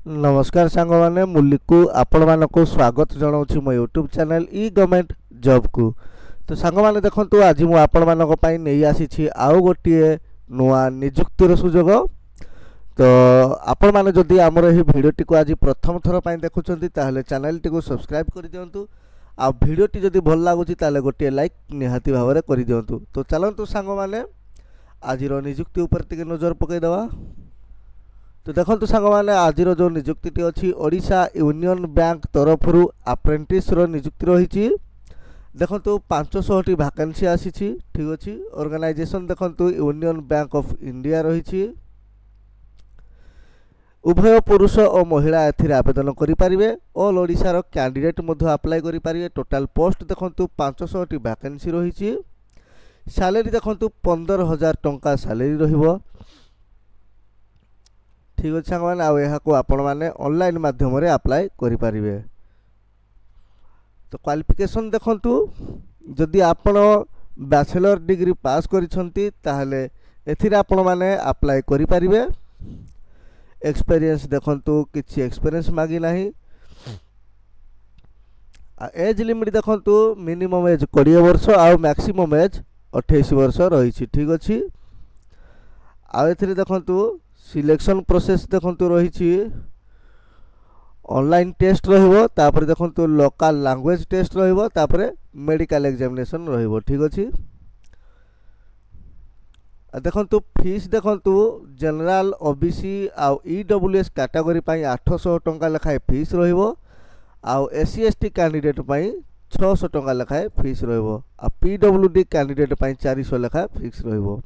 नमस्कार सांग मैंने मुलिकु आपण मानक स्वागत जनाऊँ मो यूट्यूब चैनल ई गवर्नमेंट जॉब को। तो सांग मैंने देखो आज मुझे आपण मानक नहीं आसी आउ गोटे नुआ निजुक्तिर सुजोग। तो आपण मैंने जदि आमर यह भिडटी को आज प्रथम थर पर देखुं ताहले चैनल टी को सब्सक्राइब कर दिंतु। आ भिडटी जदि भल लगुच ताहले गोटे लाइक निहाती भाव में कर दिंतु। तो चलतु सांग मैंने आज निजुक्ति उपर टिके नजर पकईदवा। तो देखो सांग मैंने आज जो निजुक्ति अच्छी ओडिशा यूनियन बैंक तरफ अप्रेंटिस निजुक्ति रही। देखो 500टी वैकेंसी आसी ठीक अच्छे। ऑर्गेनाइजेशन देखो यूनियन बैंक ऑफ इंडिया रही। उभय पुरुष और महिला आवेदन करें। ऑल ओडिशार कैंडिडेट अप्लाई करें। टोटाल पोस्ट देखो 500टी वैकेंसी रही। सैलरी देखो 15,000 टंका सैलरी रहिबो। ठीक अच्छे सांग मैंने आपण मैंने ऑनलाइन माध्यम अप्लाई करें। तो क्वालिफिकेशन देखु जदि आपण बैचलर डिग्री पास करिसेंती ताहले एथिरे आपण मैंने अप्लाई करें। एक्सपीरियंस देखु किसी एक्सपीरियंस मागी नहीं। एज लिमिट देखु मिनिमम एज 20 वर्ष आ मैक्सिमम एज 28 वर्ष रही। ठीक अच्छे। आउ देखु सिलेक्शन प्रोसेस देखु रही। ऑनलाइन टेस्ट रहिबो तापर देखु लोकल लैंग्वेज टेस्ट रहिबो तापर मेडिकल एग्जामिनेशन रहिबो। ठीक अच्छे। देखु फीस देखु जनरल ओबीसी आउ ईडब्ल्यूएस कैटेगरी 800 टंका लेखाए फीस रहिबो। आउ एससी एसटी कैंडिडेट 600 टंका लेखाए फीस रहिबो। आ पीडब्ल्यूडी कैंडिडेट 400 लेखाए फीस रहिबो।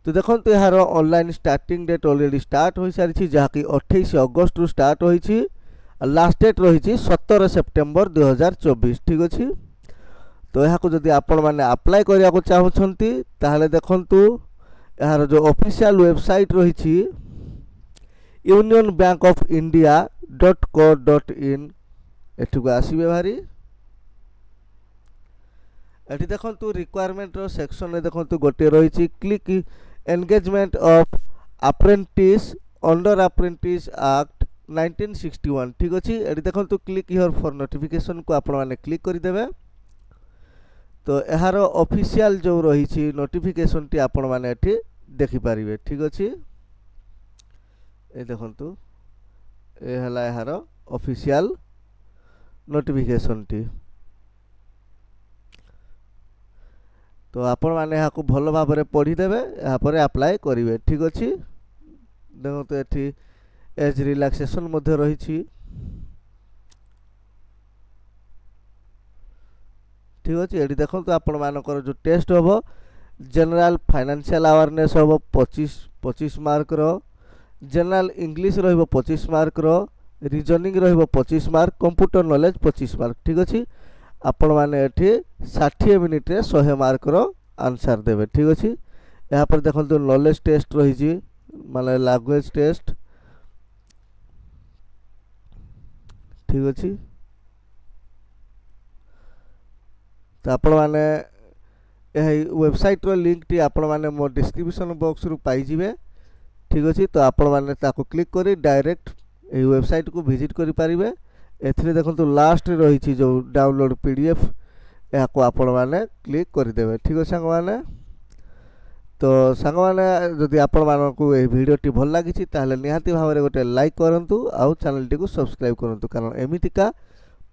तो देखो यार online starting date already start हो सारी जहाँकि 28 अगस्त रु स्टार्ट होती। लास्ट डेट रही 17 सेप्टेम्बर 2024। ठीक अच्छे। तो यहाँ जदि आपण मैंने अप्लाई करने को चाहते ताहले देखंतु यार जो ऑफिशियल वेबसाइट रही union bank of India .co.in एठू आसबे भारी। एटी देखंतु रिक्वायरमेंट सेक्शन देखंतु गोटे रही click engagement of apprentice under apprentice act 1961। ठीक अच्छे। ये देखो क्लिक हियर फॉर नोटिफिकेशन को आपण मैंने क्लिक करदे। तो यार ऑफिशियल जो रही नोटिफिकेशन टी आपण मैंने एठी देखिपारे। ठीक अच्छे। ये देखो ये है यार ऑफिशियल नोटिफिकेशन टी। तो आपण मैंने यहाँ भल भाव में पढ़ीदेवे यापर अप्लाई करेंगे। ठीक अच्छे। देखो तो ये एज रिलैक्सेशन रही। ठीक अच्छे। ये देखो तो आपण मानकर जो टेस्ट हम जनरल फाइनेंशियल अवेयरनेस हम 25 मार्क रो। जनरल इंग्लिश रो 25 मार्क रो। रीजनिंग रो 25 मार्क। Computer knowledge 25 mark. ठीक अच्छे। आपण मैंने एठी 60 मिनिट रे 100 मार्क रो आंसर देवे। ठीक अच्छे। यहाँ पर देखो नॉलेज टेस्ट रही माने लैंग्वेज टेस्ट। ठीक अच्छे। तो आपण मैंने यही वेबसाइट रो लिंक टी आपण मैंने मो डिस्क्रिप्शन बॉक्स रु पाई जिवे। ठीक अच्छे। तो आपण मैंने ताको क्लिक करी डायरेक्ट यही वेबसाइट को विजिट करि पारिबे। एथिरे देखो लास्ट रही जो डाउनलोड पीडीएफ या आपण मैंने क्लिक करदे। ठीक है सांग मैंने। तो सांग मैंने जदि आपण मानकु ए वीडियोटी भल लगी ताहले निहाती भाव में गोटे लाइक करंतु आउ चैनल टी को सब्सक्राइब करंतु। कारण एमितिका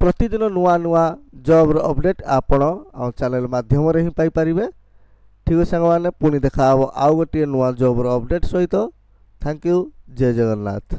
प्रतिदिन नुआ नुआ जॉब अपडेट आपण आ चैनल माध्यम रे ही पाई परिबे। ठीक है सांग मैंने। पुणी देखा आउ गोटे नुआ जॉब अपडेट सहित। Thank you. जय जगन्नाथ।